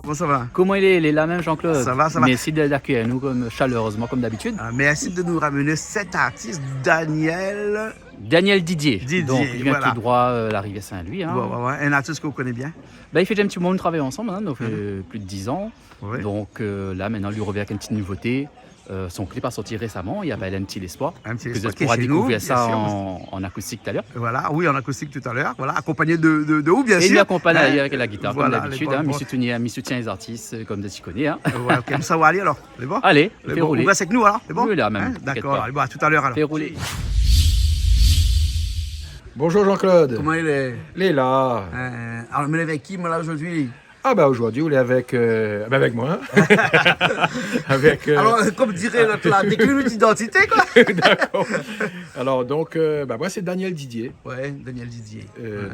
Comment ça va? Comment il est là même Jean-Claude? Ça va, ça va. Merci d'accueillir nous comme chaleureusement comme d'habitude. Merci de nous ramener cet artiste, Daniel Didier. Donc il vient voilà. tout droit la rivière Saint-Louis. Hein. Ouais. Un artiste que vous connaissez bien. Il fait déjà un petit moment de travail ensemble, hein, donc plus de 10 ans. Ouais. Donc là maintenant il lui revient avec une petite nouveauté. Son clip a sorti récemment, il y avait un petit espoir. Un petit que espoir tu pourras qui est chez découvrir nous, ça bien sûr. en acoustique tout à l'heure. Voilà, oui, en acoustique tout à l'heure. Voilà, accompagné de où, bien Et sûr. il m'accompagne avec la guitare Voilà, comme d'habitude. Il soutient les artistes comme tu connais. Hein. Voilà, ok, ça va aller alors. C'est bon? Allez, C'est fais bon. rouler. Vous restez avec nous alors? C'est bon? Oui, là même. D'accord, allez, bon, à tout à l'heure alors. Fais rouler. Bonjour Jean-Claude. Comment il est? Il est là. Alors, mais avec qui, moi, là, aujourd'hui? Ah bah aujourd'hui, on est avec moi. avec, Alors, comme dirait l'autre là, décline notre identité, quoi. D'accord. Alors donc, moi c'est Daniel Didier. Ouais, Daniel Didier.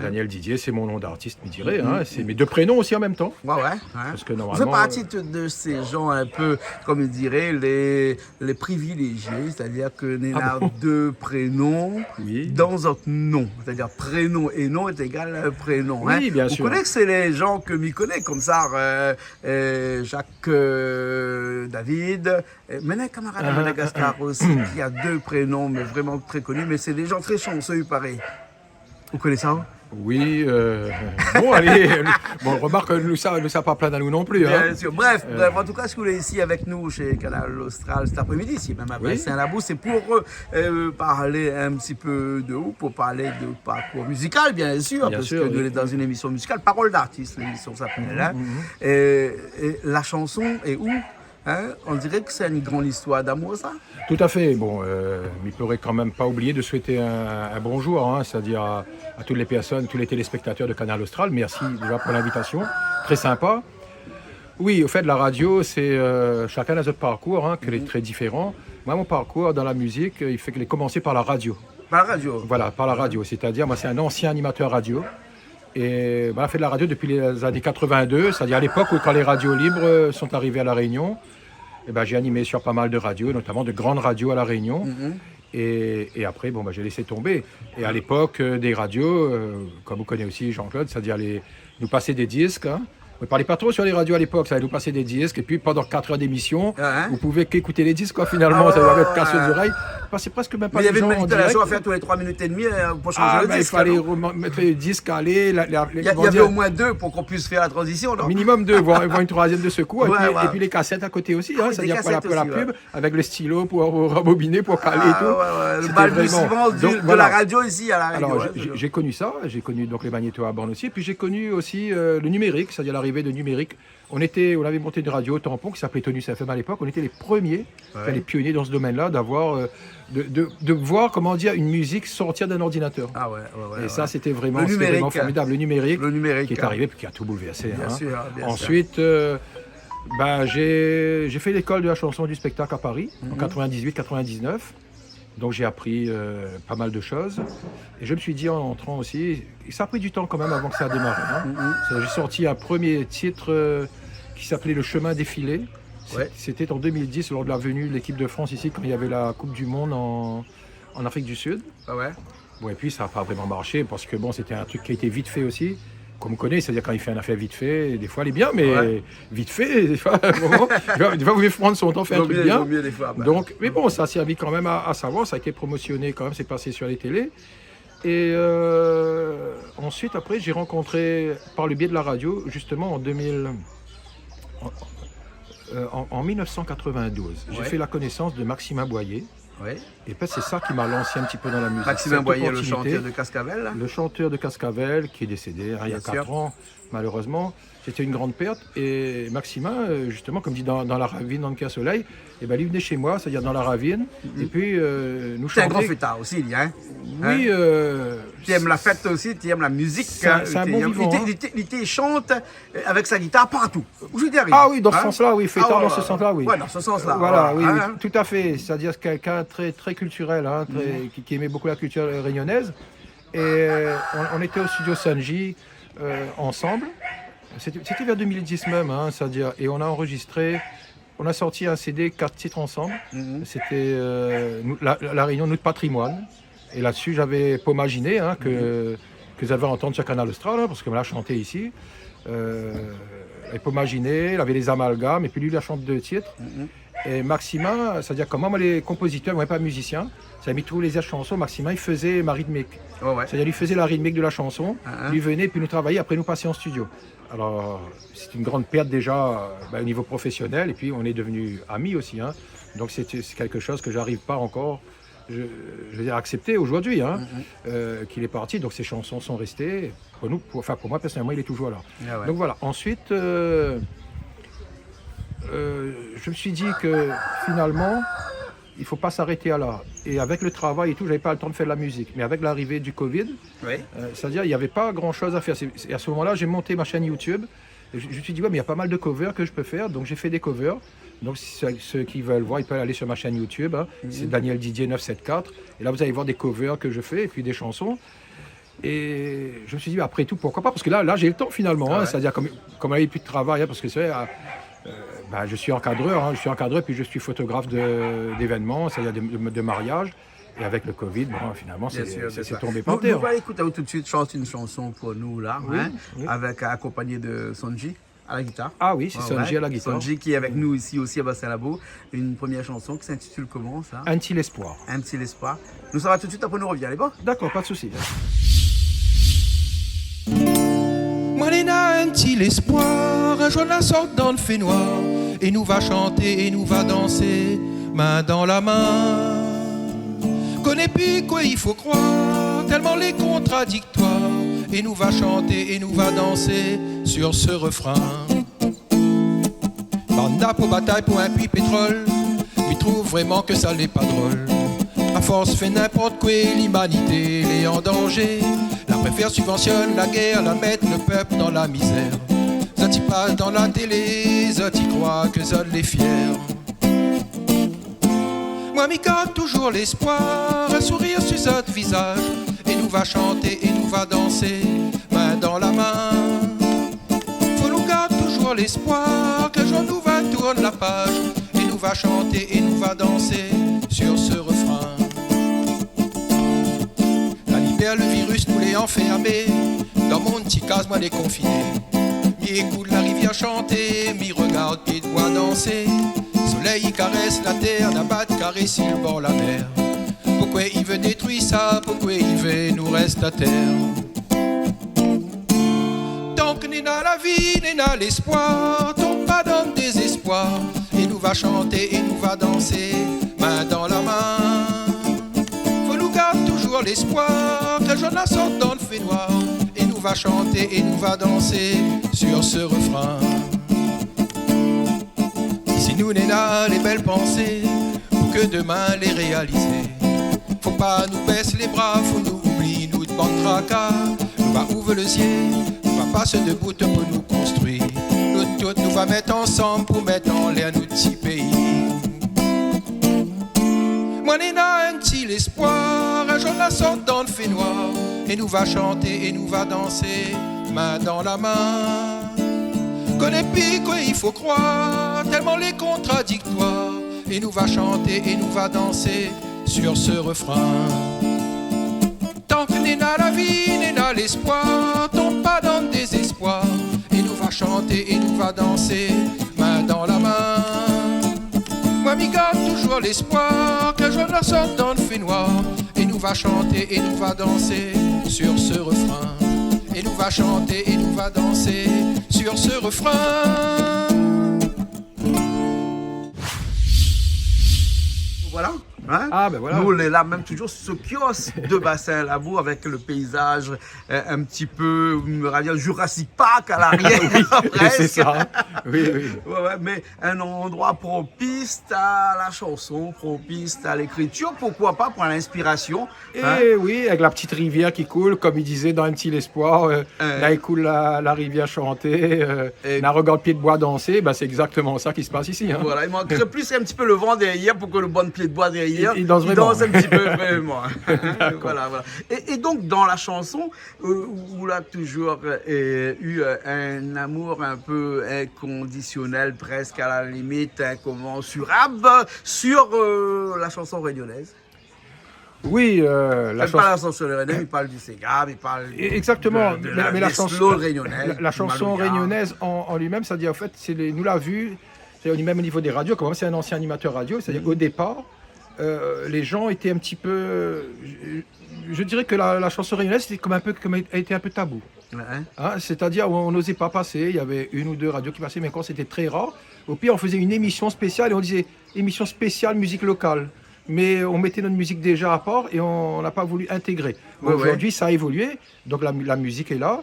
Daniel Didier, c'est mon nom d'artiste, me dirait. Hein. C'est mes deux prénoms aussi en même temps. Ouais. Parce que Vous normalement. faites partie de ces gens un peu, comme il dirait, les privilégiés, c'est-à-dire que nous avons deux prénoms Oui. dans un nom. C'est-à-dire prénom et nom est égal à prénom. Oui, bien sûr. Vous connaissez les gens que m'y connaissent comme ça, Jacques, David, mais un camarade à Madagascar aussi qui a deux prénoms, mais vraiment très connus, mais c'est des gens très chanceux, il paraît. Vous connaissez ça? Oui. Bon, allez. Bon, remarque, nous ça pas plein à nous non plus. Hein. Bien sûr. Bref, en tout cas, si vous êtes ici avec nous chez Canal Austral cet après-midi, ici même après Saint-Labou, c'est pour parler un petit peu de vous, pour parler de parcours musical, bien sûr, parce que nous sommes dans une émission musicale, Parole d'artiste, l'émission s'appelle. Et la chanson est où? On dirait que c'est une grande histoire d'amour, ça? Tout à fait. Bon, il ne faudrait quand même pas oublier de souhaiter un bonjour, hein, c'est-à-dire à toutes les personnes, tous les téléspectateurs de Canal Austral. Merci déjà pour l'invitation. Très sympa. Oui, au fait, la radio, c'est chacun a son parcours, hein, qui est très différent. Moi, mon parcours dans la musique, il fait qu'il est commencé par la radio. Par la radio? Voilà, par la radio. C'est-à-dire, moi, c'est un ancien animateur radio. Et on a fait de la radio depuis les années 82, c'est-à-dire à l'époque où quand les radios libres sont arrivées à La Réunion, j'ai animé sur pas mal de radios, notamment de grandes radios à La Réunion. Et après, j'ai laissé tomber. Et à l'époque, des radios, comme vous connaissez aussi Jean-Claude, c'est-à-dire nous passer des disques. Hein. On ne parlait pas trop sur les radios à l'époque, ça allait nous passer des disques. Et puis pendant 4 heures d'émission, vous pouvez qu'écouter les disques, quoi, finalement. Ça va être cassé aux oreilles. C'est presque même pas. Mais il y avait gens une manipulation en à faire tous les 3 minutes et demie pour changer le disque. Il fallait mettre les disques à aller. Il y avait au moins 2 pour qu'on puisse faire la transition. Non? Minimum 2, voire une troisième de secours. Et puis les cassettes à côté aussi. Hein, c'est-à-dire pour la pub, avec le stylo pour rembobiner, pour caler et tout. Le balbutiement de la radio ici à La Réunion. Alors j'ai connu ça. J'ai connu donc les magnétos à borne aussi. Et puis j'ai connu aussi le numérique, c'est-à-dire l'arrivée de numérique. On avait monté une radio au tampon qui s'appelait Tonus FM à l'époque. On était les premiers, les pionniers dans ce domaine-là, d'avoir, de voir, comment dire, une musique sortir d'un ordinateur. Et ça, c'était vraiment formidable. Le numérique qui est arrivé, puis qui a tout bouleversé. Bien sûr. Ensuite, j'ai fait l'école de la chanson et du spectacle à Paris, en 98-99. Donc j'ai appris pas mal de choses. Et je me suis dit en entrant aussi, ça a pris du temps quand même avant que ça a démarré. Hein. J'ai sorti un premier titre qui s'appelait Le Chemin défilé. C'était en 2010 lors de la venue de l'équipe de France ici quand il y avait la Coupe du Monde en Afrique du Sud. Bon, et puis ça n'a pas vraiment marché parce que c'était un truc qui a été vite fait aussi. Comme on connaît, c'est-à-dire quand il fait un affaire vite fait, des fois elle est bien, mais vite fait, des fois vous pouvez prendre son temps, faire un truc bien. Donc, mais bon, ça a servi quand même à savoir, ça a été promotionné quand même, c'est passé sur les télés. Et ensuite, après, j'ai rencontré, par le biais de la radio, justement en 1992, j'ai fait la connaissance de Maximin Boyer. Et puis c'est ça qui m'a lancé un petit peu dans la musique. Maximin Boyer, le chanteur de Cascavel. Le chanteur de Cascavel qui est décédé il y a 4 ans, malheureusement. C'était une grande perte. Et Maximin, justement, comme dit dans la ravine, dans le cas soleil, il venait chez moi, c'est-à-dire dans la ravine. Et puis nous chantait. C'est un grand fêtard aussi, il y a. Oui. Tu aimes la fête aussi, tu aimes la musique. C'est un bon vivant. Il chante avec sa guitare partout. Ah oui, dans ce sens-là, oui. Fêtard dans ce sens-là, oui. Oui, dans ce sens-là. Voilà, oui, tout à fait. C'est-à-dire quelqu'un très, très culturel, hein, qui aimait beaucoup la culture réunionnaise. Et on était au studio Sanji ensemble. C'était vers 2010 même, hein, c'est-à-dire, et on a enregistré on a sorti un CD, 4 titres ensemble. C'était la réunion Notre Patrimoine. Et là-dessus, j'avais Pomaginé, hein, que vous avez entendu sur Canal Austral, hein, parce que me l'a chanté ici. Et Pomaginé, il avait les amalgames, et puis lui, il a chanté 2 titres. Et Maxima, c'est-à-dire que moi, les compositeurs, moi, pas musicien, ça a mis tous les airs chansons. Maxima, il faisait ma rythmique. C'est-à-dire, il faisait la rythmique de la chanson, lui venait, puis nous travaillait, après nous passer en studio. Alors, c'est une grande perte déjà au niveau professionnel, et puis on est devenus amis aussi. Hein. Donc, c'est quelque chose que j'arrive pas encore, je veux dire, accepter aujourd'hui, hein, qu'il est parti. Donc, ces chansons sont restées. Pour nous, pour moi, personnellement, il est toujours là. Donc, voilà. Ensuite, je me suis dit que finalement, il ne faut pas s'arrêter à là. Et avec le travail et tout, je n'avais pas le temps de faire de la musique. Mais avec l'arrivée du Covid, c'est-à-dire il n'y avait pas grand-chose à faire. Et à ce moment-là, j'ai monté ma chaîne YouTube. Et je me suis dit, ouais, mais il y a pas mal de covers que je peux faire. Donc j'ai fait des covers. Donc ceux qui veulent voir, ils peuvent aller sur ma chaîne YouTube. Hein. C'est Daniel Didier 974. Et là, vous allez voir des covers que je fais et puis des chansons. Et je me suis dit, après tout, pourquoi pas? Parce que là j'ai le temps finalement. Hein. C'est-à-dire comme il n'y avait plus de travail, hein, parce que c'est je suis encadreur, hein, puis je suis photographe d'événements, c'est-à-dire de mariage. Et avec le Covid, finalement, c'est tombé par terre. On va écouter tout de suite, chante une chanson pour nous là, accompagné de Sonji à la guitare. Ah oui, c'est Sonji à la guitare. Sonji qui est avec nous ici aussi à Bassin-Labo. Une première chanson qui s'intitule comment ça? Un petit espoir. Un petit espoir. Nous ça va tout de suite, après nous revient, les gars. D'accord, pas de souci. Moi, un petit espoir, un jour la sorte dans le fait noir, et nous va chanter et nous va danser, main dans la main. Connais plus quoi il faut croire, tellement les contradictoires, et nous va chanter et nous va danser sur ce refrain. Banda pour bataille pour un puits pétrole, lui trouve vraiment que ça n'est pas drôle. À force fait n'importe quoi, l'humanité est en danger. La préfère subventionne la guerre, la mettre le peuple dans la misère. Ça t'y passe dans la télé, ça t'y croit que ça l'est fier. Moi m'y garde toujours l'espoir, un sourire sur notre visage, et nous va chanter et nous va danser, main dans la main. Faut nous garder toujours l'espoir, qu'un jour nous va tourner la page, et nous va chanter et nous va danser sur ce refrain. La libère le virus nous l'est enfermé, dans mon petit case moi les confiné. Mi écoute la rivière chanter, mi regarde pied de bois danser. Soleil il caresse la terre, la batte caresse le bord la mer. Pourquoi il veut détruire ça, pourquoi il veut nous reste à terre? Tant que n'est dans la vie, n'est dans l'espoir, tombe pas dans le désespoir, et nous va chanter et nous va danser, main dans la main. Faut nous garder toujours l'espoir, que je la sorte dans le fait noir, et nous va chanter et nous va danser sur ce refrain. Si nous n'est là les belles pensées, pour que demain les réaliser. Faut pas nous baisser les bras, faut nous oublier, nous de bande tracas. Nous va ouvrir le ciel, nous va passer debout pour nous construire. Nous toutes nous va mettre ensemble pour mettre en l'air notre petit pays. Moi n'est là un petit espoir, un jour la sorte dans le fait noir, et nous va chanter et nous va danser, main dans la main. Connais plus quoi il faut croire, tellement les contradictoires, et nous va chanter et nous va danser sur ce refrain. Tant que n'est là la vie, n'est là l'espoir, tombe pas dans le désespoir, et nous va chanter et nous va danser, main dans la main. Moi m'y garde toujours l'espoir, que je la sorte dans le fait noir, et nous va chanter et nous va danser sur ce refrain. Et nous va chanter et nous va danser sur ce refrain. Voilà. Hein? Ah ben voilà. Nous, on est là même toujours ce kiosque de Bassin-Labo avec le paysage un petit peu, on va dire, Jurassic Park à l'arrière. C'est ça. Oui, oui. Ouais, mais un endroit propice à la chanson, propice à l'écriture, pourquoi pas pour l'inspiration. Hein? Et oui, avec la petite rivière qui coule, comme il disait dans Un petit espoir, là il coule la rivière chantée, là regarde pied de bois danser, ben, c'est exactement ça qui se passe ici. Hein. Voilà, il manquerait plus un petit peu le vent derrière pour que le bon pied de bois derrière dire. Il danse vraiment. Il danse un petit peu, vraiment. Voilà, voilà. Et donc, dans la chanson, vous l'avez toujours eu un amour un peu inconditionnel, presque à la limite incommensurable, sur la chanson réunionnaise. Oui, la chanson réunionnaise, il parle du Ségab, il parle exactement. mais la chanson réunionnaise. La chanson réunionnaise en lui-même, c'est-à-dire, en fait, nous l'a vu, même au niveau des radios, comme c'est un ancien animateur radio, c'est-à-dire au départ, les gens étaient un petit peu. Je dirais que la chanson réunionnaise a été un peu tabou. Ouais. Hein, c'est-à-dire on n'osait pas passer, il y avait une ou deux radios qui passaient, mais quand c'était très rare, au pire on faisait une émission spéciale et on disait émission spéciale musique locale. Mais on mettait notre musique déjà à part et on n'a pas voulu intégrer. Aujourd'hui, ça a évolué, donc la musique est là.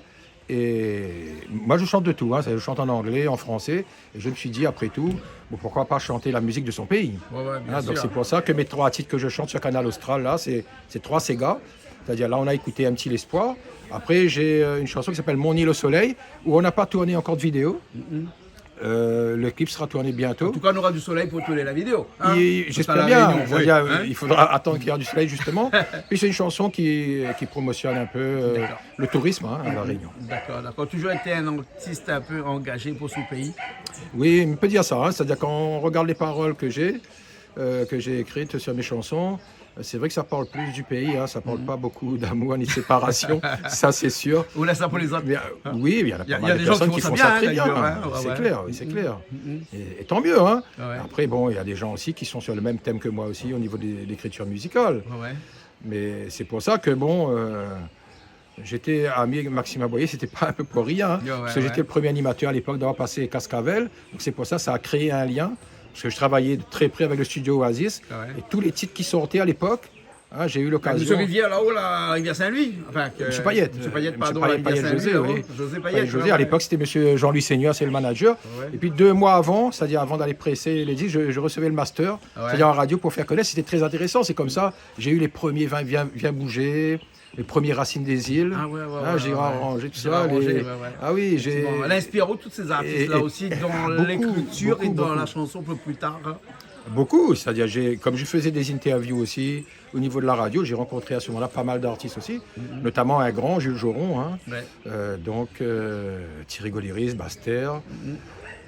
Et moi, je chante de tout. Hein. Je chante en anglais, en français. Et je me suis dit, après tout, pourquoi pas chanter la musique de son pays. Donc c'est pour ça que mes 3 titres que je chante sur Canal Austral, là, c'est 3 Sega. C'est-à-dire, là, on a écouté Un petit l'espoir. Après, j'ai une chanson qui s'appelle Mon île au soleil, où on n'a pas tourné encore de vidéo. Le clip sera tourné bientôt. En tout cas, on aura du soleil pour tourner la vidéo. Hein. J'espère bien. Il faudra attendre qu'il y ait du soleil, justement. Puis c'est une chanson qui promotionne un peu le tourisme à La Réunion. D'accord. Toujours été un artiste un peu engagé pour son pays. Oui, on peut dire ça. Hein. C'est-à-dire quand on regarde les paroles que j'ai écrites sur mes chansons, c'est vrai que ça parle plus du pays, hein. Ça parle pas beaucoup d'amour ni de séparation, ça c'est sûr. On laisse ça pour les autres. Oui, il y a pas mal de personnes qui font ça très bien. C'est clair. Et tant mieux. Hein. Après, bon, il y a des gens aussi qui sont sur le même thème que moi aussi au niveau de l'écriture musicale. Mais c'est pour ça que bon, j'étais ami avec Maxime Aboyer, c'était pas un peu pour rien. Hein, parce que j'étais le premier animateur à l'époque d'avoir passé Cascavel. Donc c'est pour ça a créé un lien. Parce que je travaillais de très près avec le studio Oasis. Et tous les titres qui sortaient à l'époque, hein, j'ai eu l'occasion. Monsieur Rivière, là-haut, la Rivière Saint-Louis. Monsieur Payette. Pardon, José, oui. José Payette. José, à l'époque, c'était monsieur Jean-Louis Seigneur, c'est le manager. Et puis 2 mois avant, c'est-à-dire avant d'aller presser les disques, je recevais le master, c'est-à-dire en radio pour faire connaître. C'était très intéressant. C'est comme ça, j'ai eu les premiers Viens bouger. Les premiers Racines des îles, j'ai arrangé tout ça. Ah oui, j'ai. Elle inspire tous ces artistes-là aussi dans l'écriture et dans la chanson un peu plus tard. Beaucoup, c'est-à-dire comme je faisais des interviews aussi au niveau de la radio, j'ai rencontré à ce moment-là pas mal d'artistes aussi, notamment un grand Jules Joron, Thierry Gauliris, Baster.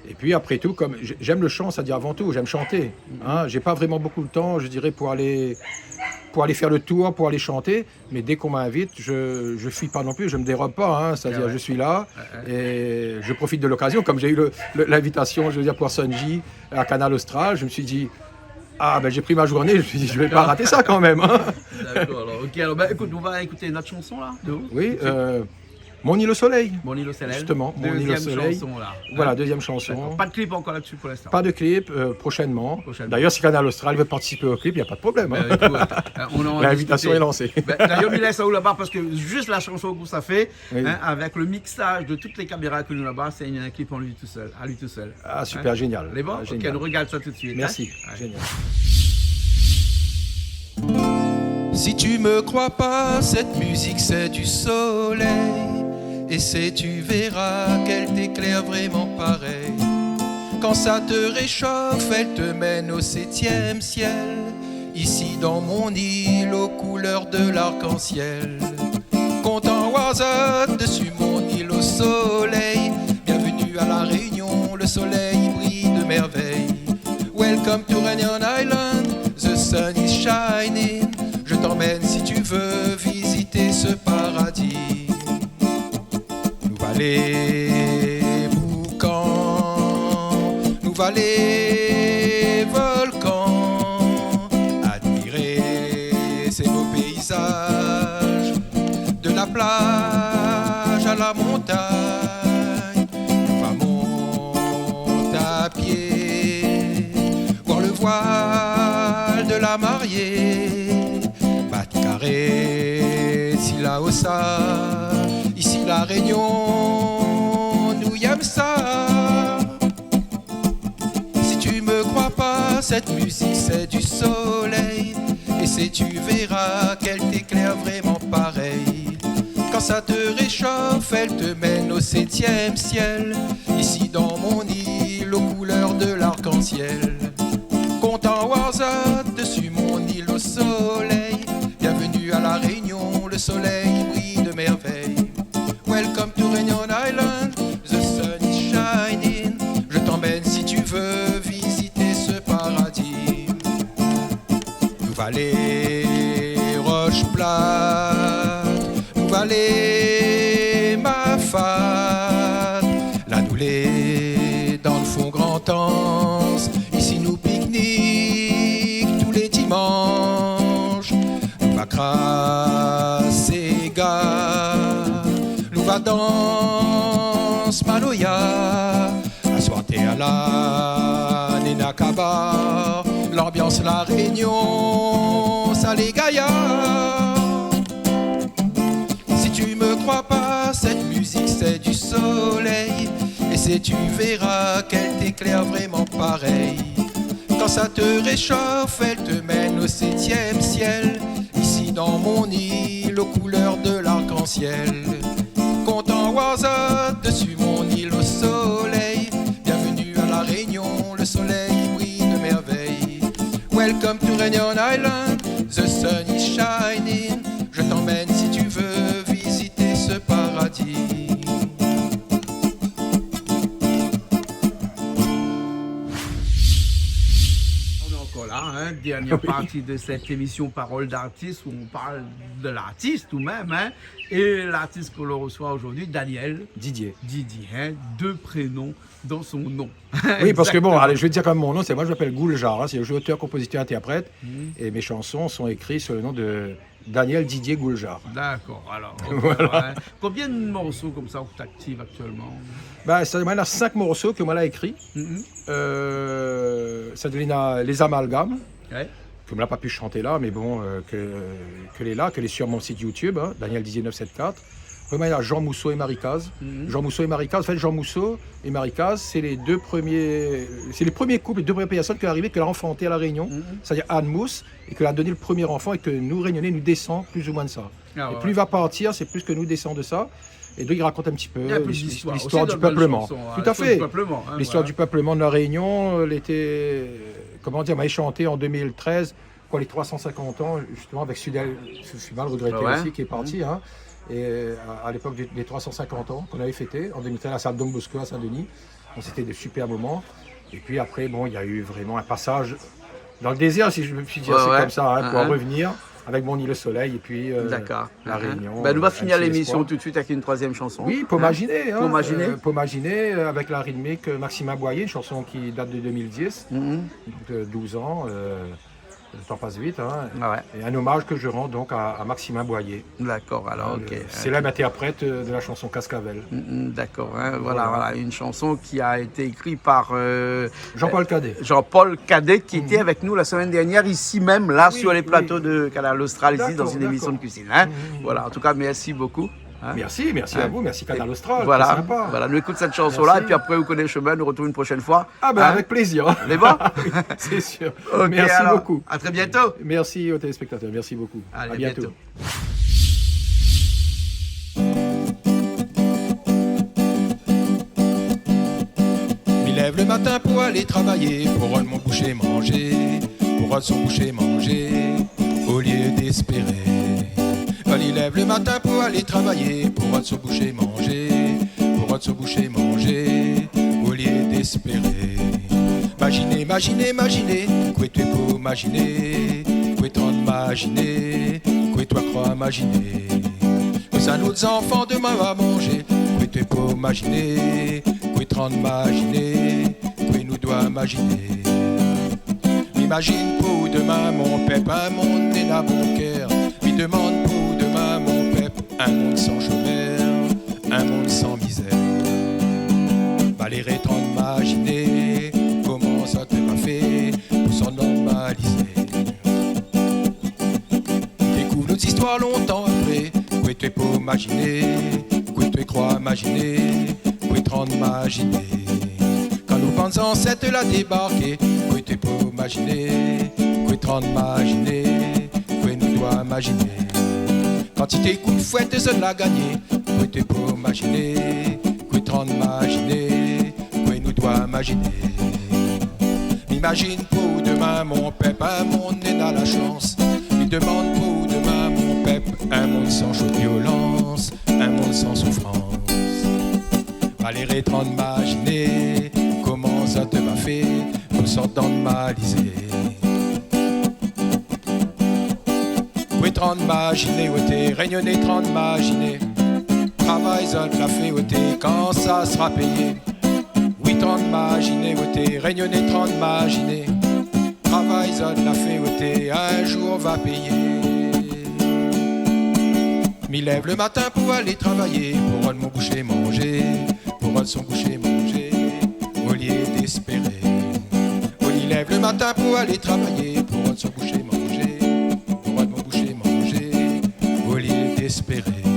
Et puis après tout, comme j'aime le chant, c'est-à-dire avant tout, j'aime chanter. Hein, j'ai pas vraiment beaucoup de temps, je dirais, pour aller faire le tour, pour aller chanter. Mais dès qu'on m'invite, je fuis pas non plus, je me dérobe pas. Hein, c'est-à-dire, je suis là et je profite de l'occasion. Comme j'ai eu l'invitation, je veux dire, pour Sunji à Canal Austral, je me suis dit, j'ai pris ma journée, je me suis dit, je vais pas rater ça quand même. Hein. D'accord. Alors, écoute, on va écouter notre chanson là. Oui. Mon île au soleil. Mon île au soleil. Justement, Mon île au soleil. Chanson, là. Voilà, deuxième chanson. Pas de clip encore là-dessus pour l'instant. Pas de clip, prochainement. D'ailleurs, si Canal Austral veut participer au clip, il n'y a pas de problème. L'invitation est lancée. D'ailleurs, il laisse ça où là-bas parce que juste la chanson que ça fait, avec le mixage de toutes les caméras que nous là-bas, c'est un clip à lui tout seul. Ah, super, génial. Les bons, ok, on regarde ça tout de suite. Merci, génial. Si tu me crois pas, cette musique c'est du soleil. Et tu verras qu'elle t'éclaire vraiment pareil. Quand ça te réchauffe, elle te mène au 7e ciel. Ici dans mon île, aux couleurs de l'arc-en-ciel. Comptant oiseaux dessus mon île au soleil. Bienvenue à la Réunion, le soleil brille de merveille. Welcome to Réunion Island, the sun is shining. Je t'emmène si tu veux visiter ce paradis. Les boucans, nous les volcans, admirer ces beaux paysages, de la plage à la montagne, on va monter à pied, voir le voile de la mariée, Batcarré, Silaosa. Ici la Réunion, nous y aime ça. Si tu me crois pas, cette musique c'est du soleil. Et tu verras qu'elle t'éclaire vraiment pareil. Quand ça te réchauffe, elle te mène au 7e ciel. Ici dans mon île, aux couleurs de l'arc-en-ciel. Comptant oiseaux dessus mon île soleil brille de merveille. Welcome to Réunion Island, the sun is shining. Je t'emmène si tu veux visiter ce paradis. Vallée, roche plate, vallée, ma fade, la doulée dans le fond grand anse. Ici nous pique-nique tous les dimanches. Nous va crasser gars, nous va danse Maloya, assoirté à la Nénacaba. L'ambiance, la Réunion, ça les gaillards. Si tu me crois pas, cette musique c'est du soleil. Et si tu verras qu'elle t'éclaire vraiment pareil. Quand ça te réchauffe, elle te mène au 7e ciel. Ici dans mon île, aux couleurs de l'arc-en-ciel. Content oiseau dessus mon île au soleil. Bienvenue à la Réunion, le soleil brille de merveille. Welcome to Réunion Island, the sun is shining. Je t'emmène si tu veux visiter ce paradis. On est encore là, hein, dernière partie de cette émission Parole d'artiste où on parle de l'artiste tout même. Hein, et l'artiste que l'on reçoit aujourd'hui, Daniel Didier. Didier, hein, 2 prénoms dans son nom. Oui, parce que bon, allez, je vais dire quand même mon nom, c'est moi je m'appelle Gouljar, hein, c'est je suis auteur, compositeur, interprète, et mes chansons sont écrites sur le nom de Daniel Didier Gouljar. D'accord, alors. Voilà. Hein. Combien de morceaux comme ça tu actives actuellement? Ben, ça demande 5 morceaux que moi l'a écrit. Ça devient les amalgames, Ouais. que moi l'a pas pu chanter là, mais bon, que les là, que les sur mon site YouTube, hein, Daniel Didier 974. Après, il y a Jean Mousseau et Marie-Caz. Jean Mousseau et Marie-Caz, en fait, Jean Mousseau et Marie-Caz, c'est les premiers couples, les 2 premières personnes qui sont arrivées, que l'a enfanté à La Réunion, c'est-à-dire Anne Mousse, et que l'a donné le premier enfant, et que nous, Réunionnais, nous descend plus ou moins de ça. Ah, et ouais. plus il va partir, c'est plus que nous descend de ça. Et donc, il raconte un petit peu Il y a plus d'histoire l'histoire aussi du dans le peuplement. chanson, hein, Tout à fait. du peuplement, hein, L'histoire voilà. du peuplement de La Réunion, elle était, comment dire, m'a chanté en 2013, pour les 350 ans, justement, avec Sudel, je suis mal regretté Ouais. aussi, qui est parti. Hein. Et à l'époque des 350 ans qu'on avait fêté, en 2013 à la salle Don Bosco à Saint-Denis. Donc, c'était des super moments. Et puis après, bon, il y a eu vraiment un passage dans le désert, si je me puis dire, Ouais, c'est ouais. comme ça, hein, pour revenir avec mon île au soleil et puis D'accord. La Réunion. Ben, nous va finir MC l'émission Espoir. tout de suite avec une 3e chanson. Oui, Pomaginer. Hein, Pomaginer. Pomaginer, avec la rythmique Maxima Boyer, une chanson qui date de 2010, de 12 ans. Le temps passe vite. Hein, Ah ouais. et un hommage que je rends donc à Maxima Boyer. D'accord, alors ok. C'est l'interprète de la chanson Cascavel. D'accord, hein, voilà, une chanson qui a été écrite par Jean-Paul Cadet. Jean-Paul Cadet qui était avec nous la semaine dernière ici même, là Oui, sur les oui. plateaux de Canal Austral, ici dans D'accord, une émission de d'accord. cuisine. Hein. Voilà, en tout cas, merci beaucoup. Hein. Merci à vous, merci Canal Austral. Voilà, c'est sympa. voilà, nous écoute cette chanson-là Merci. et puis après vous connaissez le chemin, nous retrouvons une prochaine fois. Ah ben Hein. avec plaisir. Les bons. C'est sûr. Ok, Merci alors, beaucoup. À très bientôt. Merci aux téléspectateurs, merci beaucoup. Allez, à bientôt. Me lève le matin pour aller travailler, pour rendre mon boucher manger, pour rendre son boucher manger, au lieu d'espérer. Quand il lève le matin pour aller travailler, pour rendre son boucher manger, pour rendre son boucher manger, au lieu d'espérer. Imaginez, imaginez, imaginez, que tu es pour imaginer, que tu en imaginer, que toi crois imaginer. Que ça nos enfants demain va manger, que tu es pour imaginer, que tu en imaginer, que nous doit imaginer. M'imagine pour demain mon pépin, mon nez dans mon cœur. Lui demande pour demain mon pep, un monde sans chômeur, un monde sans misère. Valérie t'en imaginer, comment ça te m'a fait pour s'en normaliser. Découvre notre histoire longtemps après, que tu es pour imaginer, que tu crois imaginer, que tu en imaginer. Quand nos grands ancêtres l'a débarqué, que tu es pour imaginer, que tu en imaginer, que nous doit imaginer. Quand il t'écoute fouette, ça l'a gagné, que tu es pour imaginer, que tu en imaginer, que nous doit imaginer. M'imagine pour demain mon pépin, mon nez dans la chance. Lui demande pour demain mon pep, un monde sans chaude violence, un monde sans souffrance. Valérie Trente m'imaginer comment ça te m'a fait, nous sortant de Malisée. Oui, 30 m'imaginer, où t'es, régnonné 30 m'imaginer. Travail, ça te l'a fait, où t'es, quand ça sera payé. Oui, 30 m'imaginer, où t'es, régnonné 30 m'imaginer. Travail, ça te l'a fait, où t'es, un jour va payer. M'y lève le matin pour aller travailler, pour un de mon boucher manger, pour un de son boucher manger, au lieu d'espérer. On y lève le matin pour aller travailler, pour un de son boucher manger, pour un de mon boucher manger, au lieu d'espérer.